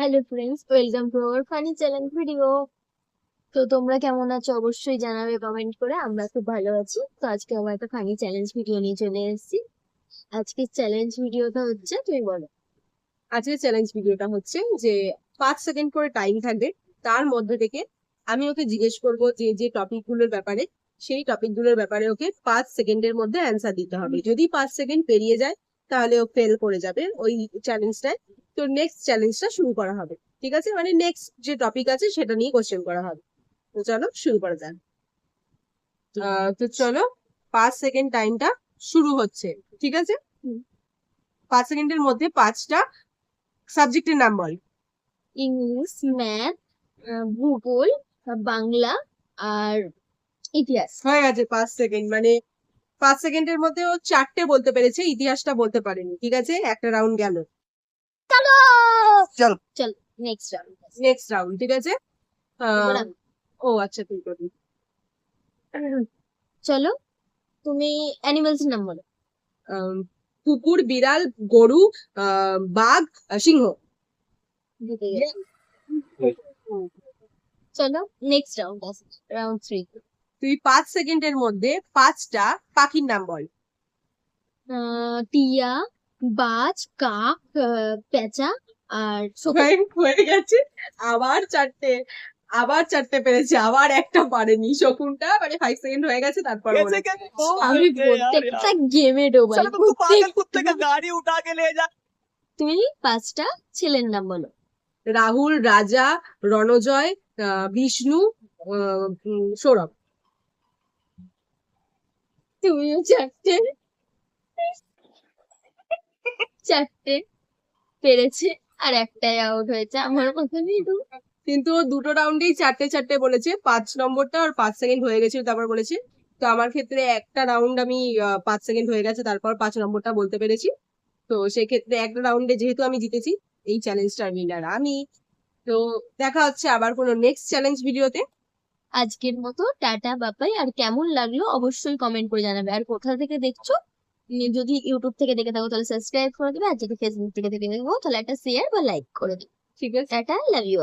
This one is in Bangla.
Hello friends, welcome to our funny challenge video. তো তোমরা কেমন আছো অবশ্যই জানাবে কমেন্ট করে। আমরা খুব ভালো আছি। তো আজকে আবার একটা ফানি চ্যালেঞ্জ ভিডিও নিয়ে চলে এসেছি। আজকে চ্যালেঞ্জ ভিডিওটা হচ্ছে, তুমি বলো। আজকের চ্যালেঞ্জ ভিডিওটা হচ্ছে যে 5 সেকেন্ড করে টাইম থাকবে। তার মধ্যে থেকে আমি ওকে জিজ্ঞেস করবো যে যে টপিক গুলোর ব্যাপারে, সেই টপিক গুলোর ব্যাপারে ওকে 5 সেকেন্ডের মধ্যে অ্যান্সার দিতে হবে। যদি 5 সেকেন্ড পেরিয়ে যায় তাহলে ও ফেল করে যাবে ওই চ্যালেঞ্জটায়। তো নেক্সট চ্যালেঞ্জটা শুরু করা হবে। ঠিক আছে, মানে নেক্সট যে টপিক আছে সেটা নিয়ে কোশ্চেন করা হবে। তো চলো শুরু করা যাক। তো চলো, 5 সেকেন্ড টাইমটা শুরু হচ্ছে। ঠিক আছে, হুম। 5 সেকেন্ডের মধ্যে 5টা সাবজেক্টের নাম বল। ইংলিশ, ম্যাথ, ভূগোল, বাংলা আর ইতিহাস। হয়ে গেছে 5 সেকেন্ড, মানে 5 সেকেন্ডের মধ্যে ও 4টে বলতে পেরেছে, ইতিহাসটা বলতে পারেনি। ঠিক আছে, একটা রাউন্ড গেল। চলো চল চল, নেক্সট রাউন্ড। Next round. ঠিক আছে, এবার আহ, আমি। ও আচ্ছা, তুই করবি। চলো, তুমি অ্যানিমালস নাম বলো। আম, কুকুর, বিড়াল, গরু, বাঘ, সিংহ। জিতে গেছি। চলো, নেক্সট রাউন্ড আছে, রাউন্ড 3। তুই 5 সেকেন্ডের মধ্যে 5টা পাখির নাম বল। টিয়া, বাজ, কাক, পেঁচা আর শকুন। হয়ে গেছে। আবার 4টে, আবার 4টে পেরেছে, আবার একটা পারেনি শকুনটা। মানে 5 সেকেন্ড হয়ে গেছে, তারপর कैसे বলেছে। कैसे दो আমি मिनट थे यार প্রত্যেকটা यार। গেমে ডোবাই चलो तुमको पागल कुत्ते প্রত্যেকটা। का गाड़ी उठा के ले जा। তুমি 5টা ছেলের নাম বলো। রাহুল, রাজা, রণজয়, বিষ্ণু, সৌরভ। তুমিও 4টে, 4টে পেরেছে, আর একটাই আউট হয়েছে। আমার কথা নেই তো। কিন্তু ও দুটো রাউন্ডেই 4টে 4টে বলেছে। 5 নম্বরটা আর 5 সেকেন্ড হয়ে গেছিল, তারপর বলেছে। তো আমার ক্ষেত্রে একটা রাউন্ড আমি 5 সেকেন্ড হয়ে গেছে, তারপর 5 নম্বরটা বলতে পেরেছি। তো সেক্ষেত্রে একটা রাউন্ডে যেহেতু আমি জিতেছি, এই চ্যালেঞ্জটার উইনার আমি। তো দেখা হচ্ছে আবার কোনো নেক্সট চ্যালেঞ্জ ভিডিওতে। আজকের মতো টাটা বাবাই। আর কেমন লাগলো অবশ্যই কমেন্ট করে জানাবে। আর কোথা থেকে দেখছো, যদি ইউটিউব থেকে দেখে থাকো তাহলে সাবস্ক্রাইব করে দেবে, আর যদি ফেসবুক থেকে দেখে থাকো তাহলে একটা শেয়ার বা লাইক করে দেবে। ঠিক আছে। Tata, love you.